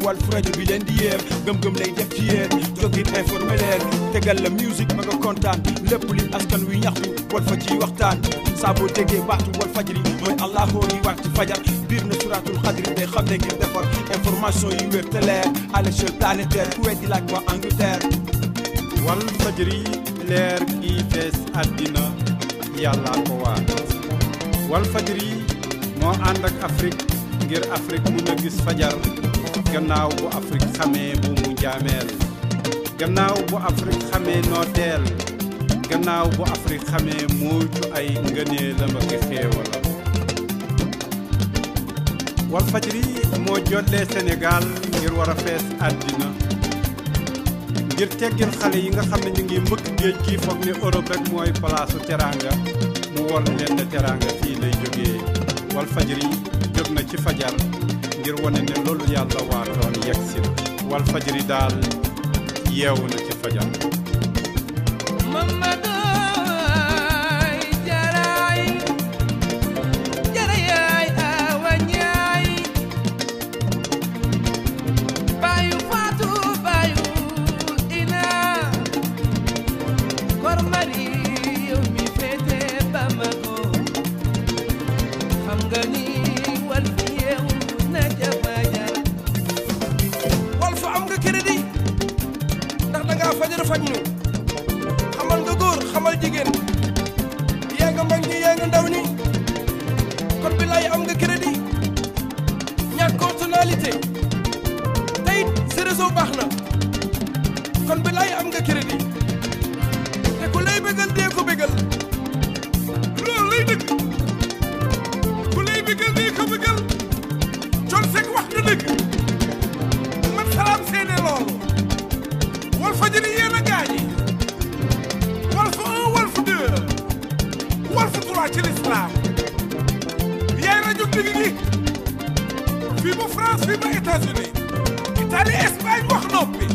Walf rajo bi leen di yéem gëm-gëm lay def ci yéen jógit informé leen tegal la musique ba nga kontaan lépp li askan wi ñaxtu Walf fa ci waxtaan saa boo déggee baatu Walfadjri mooy Allahu yi war ci fajar biir na suratul xadri day xam ne ngir defar information yi wér te leer à l'échelle planétaire ku weddi laaj waa Angleterre. Walfadjri leer gi fees àddina yàlla ko waat Walfadjri moo ànd ak Afrique ngir Afrique mun a gis fajar gannaaw bu Afrique xamee bu mu jaameel gannaaw bu Afrique xamee nooteel gannaaw bu Afrique xamee mooytu ay ngëneelam ak xéewalam Walfadjri moo jollee Sénégal ngir war a fees àddina ngir teggil xale yi nga xam ne ñu ngi mbëkk géej gi foog ne Europe rek mooy palaasu teranga mu won leen ne teranga fii lay jógee Walfadjri jóg na ci fajar ngir wane ne loolu yàlla waatoon yegg si na Walfadjri daal yeewu na ci fajar xamal nga góor xamal jigéen yaa nga mag ñi yaa nga ndaw ñi kon bi lay am nga crédit ñàkkoo tonalité teyit si réseau baax na kon bi lay am nga crédit te ku lay bégal dee ko bégal loolu lay dëgg ku lay bégal dee ko bégal con sek wax na dëgg man salaam seene loolu Walfadjri yéen a gaañi Walf 1 Walf 2 Walf 3 ci l'islam yaay rajo digg gi fii ba France fii ba États-Unis Italie Espagne wax noppi